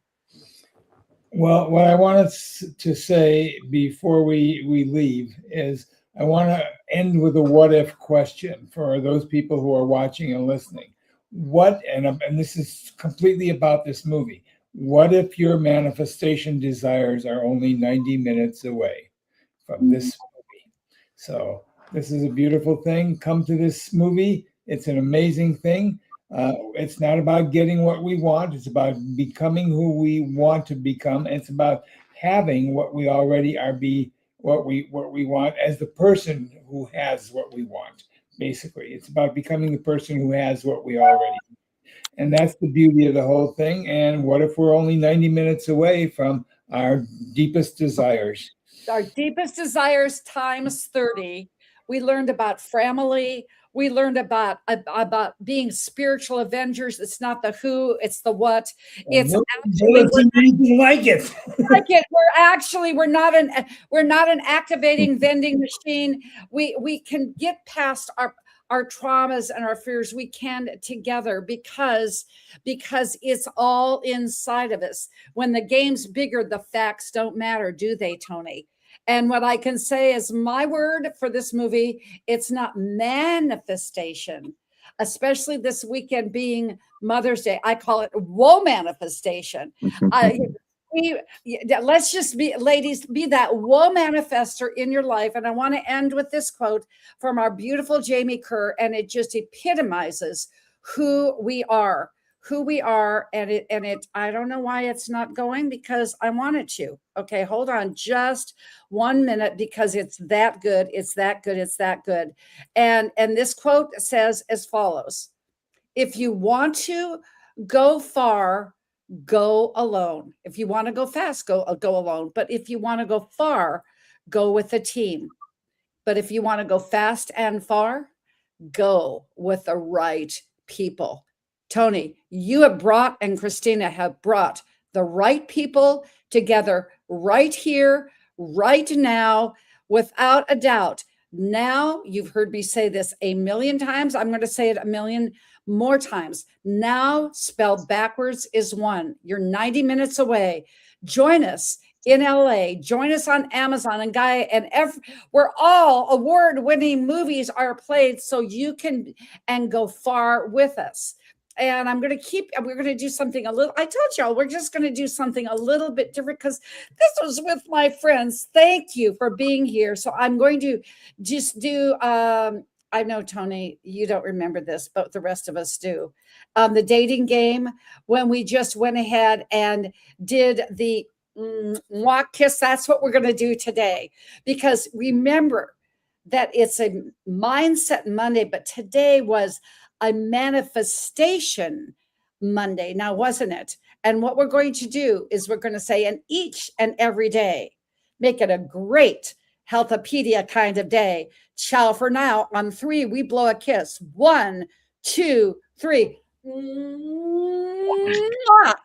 Well, what I wanted to say before we leave is I want to end with a what if question for those people who are watching and listening. What, and this is completely about this movie, what if your manifestation desires are only 90 minutes away from this movie? So this is a beautiful thing. Come to this movie. It's an amazing thing. It's not about getting what we want. It's about becoming who we want to become. It's about having what we already are, what we want as the person who has what we want. Basically, it's about becoming the person who has what we already. And that's the beauty of the whole thing. And what if we're only 90 minutes away from our deepest desires? Our deepest desires times 30. We learned about family. We learned about being spiritual avengers. It's not the who, it's the what. It's anything like it. We're not an activating vending machine. We can get past our traumas and our fears. We can together because it's all inside of us. When the game's bigger, the facts don't matter, do they, Tony? And what I can say is my word for this movie, it's not manifestation, especially this weekend being Mother's Day. I call it woe manifestation. Let's just be, ladies, be that woe manifester in your life. And I want to end with this quote from our beautiful Jamie Kerr, and it just epitomizes who we are. And it I don't know why it's not going, because I want it to. Okay, hold on just 1 minute, because it's that good. It's that good. And this quote says as follows: if you want to go far, go alone. If you want to go fast, go alone. But if you want to go far, go with a team. But if you want to go fast and far, go with the right people. Tony, you have brought, and Christina have brought, the right people together right here, right now, without a doubt. Now, you've heard me say this a million times. I'm going to say it a million more times. Now, spelled backwards, is one. You're 90 minutes away. Join us in LA. Join us on Amazon and Gaia, and where all award-winning movies are played, so you can and go far with us. And we're going to do something a little, I told y'all, we're just going to do something a little bit different, because this was with my friends. Thank you for being here. So I'm going to just do, I know, Tony, you don't remember this, but the rest of us do. The dating game, when we just went ahead and did the walk kiss, that's what we're going to do today. Because remember that it's a Mindset Monday, but today was a manifestation Monday, now wasn't it? And what we're going to do is we're going to say, and each and every day, make it a great Healthopedia kind of day. Ciao for now. On 3, we blow a kiss. 1, 2, 3. Woman up.